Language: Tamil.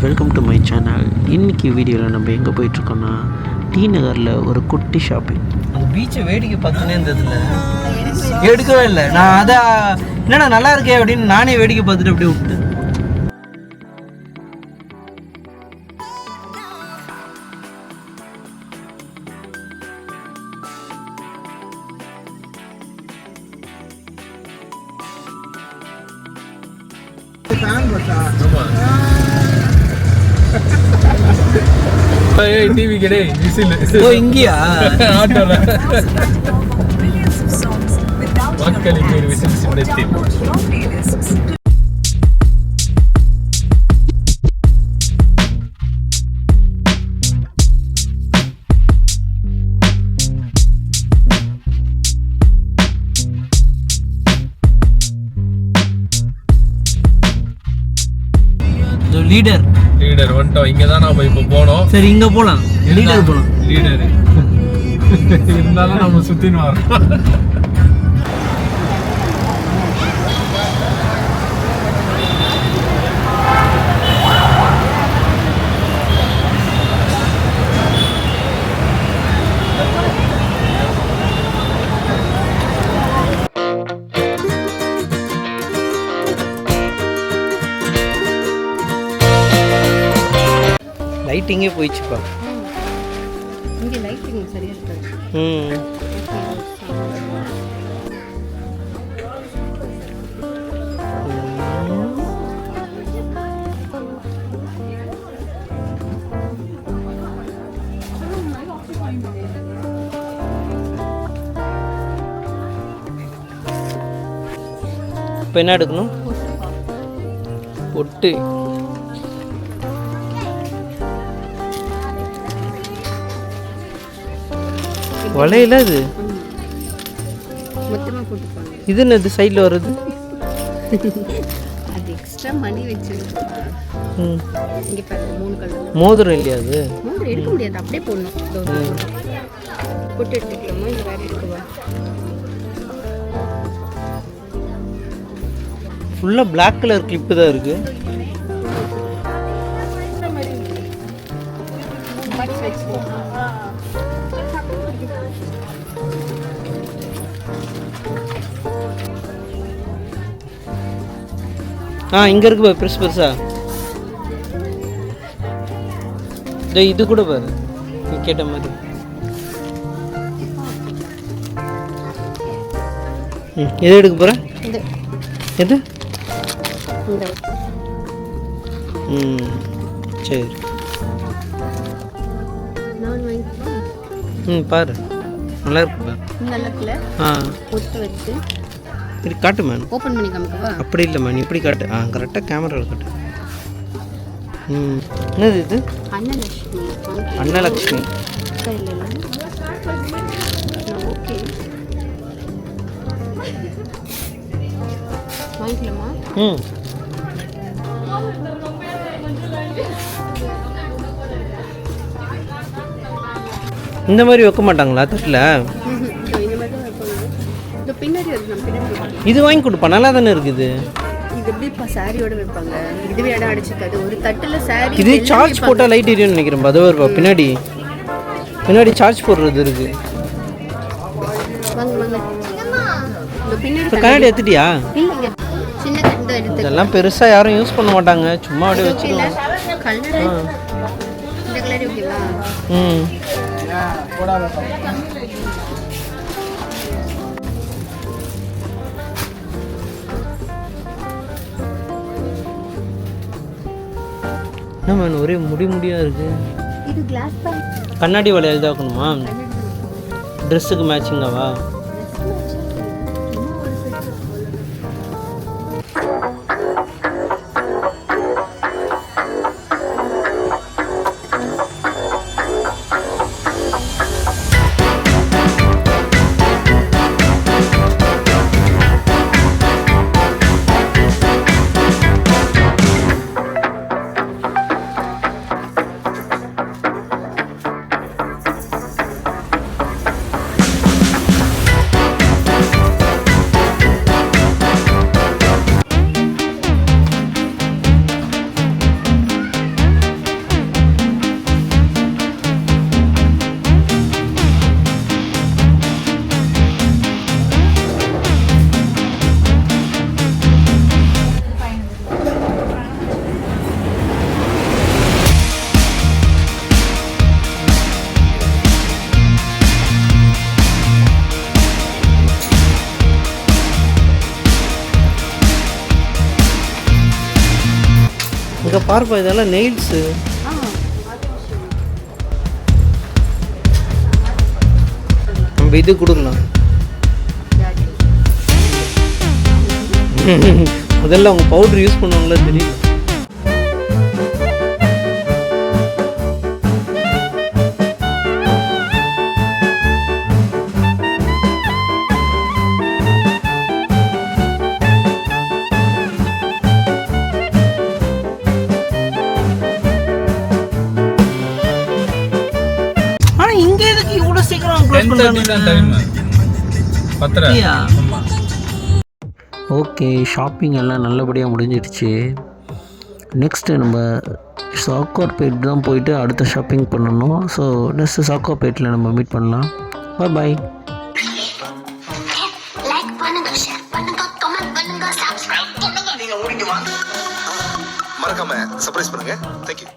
Welcome to my channel. இன்றைக்கி வீடியோவில் நம்ம எங்கே போயிட்டுருக்கோன்னா டி நகரில் ஒரு குட்டி ஷாப்பிங். அந்த பீச்சை வேடிக்கை பார்த்துனே இருந்ததில்ல, எடுக்கவே இல்லை. நான் அதை என்னடா நல்லா இருக்கே அப்படின்னு நானே வேடிக்கை பார்த்துட்டு அப்படியே விட்டேன். டிவி கடை இங்கேயா ஆட்டோல மக்களின் பேர் விசில் சின்னத்தில் லீடர் வந்துட்டோம். இங்க தான் நாம இப்ப போனோம். சரி, இங்க போலாம். லீடர் போலாம். லீடர் இருந்தாலும் நம்ம சுத்தின்னு வரோம். லைட்டிங்கே போயிடுச்சுப்பா. இங்கே லைட்டிங் சரியா இருக்காது. இப்போ என்ன எடுக்கணும்? பொட்டு. வளையல அது மொத்தமாக போட்டுப்பாங்க. இது என்னது சைடில் வருது? அது எக்ஸ்ட்ரா மணி வச்சுருக்கா. இங்கே பாருங்க, 3 கலர் மோதிரம் இல்லையா அது? மோதிரம் எடுக்க முடியாது, அப்படியே போடணும். போட்டு எடுத்துக்கலாமா இல்லை வேறு எடுக்கவா? ஃபுல்லாக பிளாக் கலர் கிளிப்பு தான் இருக்குது. இங்கே இருக்கு பாரு, பெருசு பெருசா. இது கூட பாரு, நீ கேட்ட மாதிரி. எது எடுக்க போற? எது? சரி. பாரு, நல்லா இருக்கு. நல்ல கலர். பொட்டு வச்சு இது காட்டு மேன். ஓப்பன் பண்ணி காமிக்கவா? அப்படி இல்லை மேன், இப்படி காட்டு. கரெக்டாக கேமராவில் காட்டு. என்னது இது? அன்னலக்ஷ்மி. அன்னலக்ஷ்மி. ஓகே, வாங்கிக்கலாமா? இந்த மாதிரி வைக்க மாட்டாங்களா தட்டில்? இது வாங்கி கொடுப்பா, நல்லா தானே இருக்குது. இது எப்படிப்பா சாரியோட வைப்பாங்க? இதுவே இடம் அடிச்சுக்காது. ஒரு தட்டில் சாரி. இது சார்ஜ் போட்டால் லைட் எரியும்னு நினைக்கிறேன். அது வருவா பின்னாடி சார்ஜ் போடுறது இருக்கு. கண்ணாடி எடுத்துட்டியா? சின்ன கண்டு எடுத்து. இதெல்லாம் பெருசாக யாரும் யூஸ் பண்ண மாட்டாங்க, சும்மா அப்படியே வச்சுக்கலாம். இந்த கலர் ஓகேவா? என்ன மேன், ஒரே முடியா இருக்கு. இது கிளாஸ் தான். கண்ணாடி வளையல் தான் வைக்கணுமா? ட்ரெஸ்ஸுக்கு மேட்சிங்காவா? இங்கே பார்ப்பா இதெல்லாம் நெயில்ஸு. நம்ம இது கொடுக்கலாம். முதல்ல அவங்க பவுடர் யூஸ் பண்ணுவாங்களா தெரியல. ஆனால் இங்கே எதுக்கு இவ்வளோ சீக்கிரம் க்ளோஸ் 10:30 தான் டைம். 10:30. ஆமா. ஓகே, ஷாப்பிங் எல்லாம் நல்லபடியாக முடிஞ்சிடுச்சு. நெக்ஸ்ட்டு நம்ம சாக்கோர்பேட் தான் போயிட்டு அடுத்த ஷாப்பிங் பண்ணணும். ஸோ நெக்ஸ்ட்டு சாக்கோர்பேட்டில் நம்ம மீட் பண்ணலாம். பாய். லைக் பண்ணுங்க, ஷேர் பண்ணுங்க, கமெண்ட் பண்ணுங்க, சப்ஸ்கிரைப் பண்ணுங்க. நீங்க ஓடிட்டு வாங்க. மறக்காம சர்ப்ரைஸ் பண்ணுங்க. Thank you.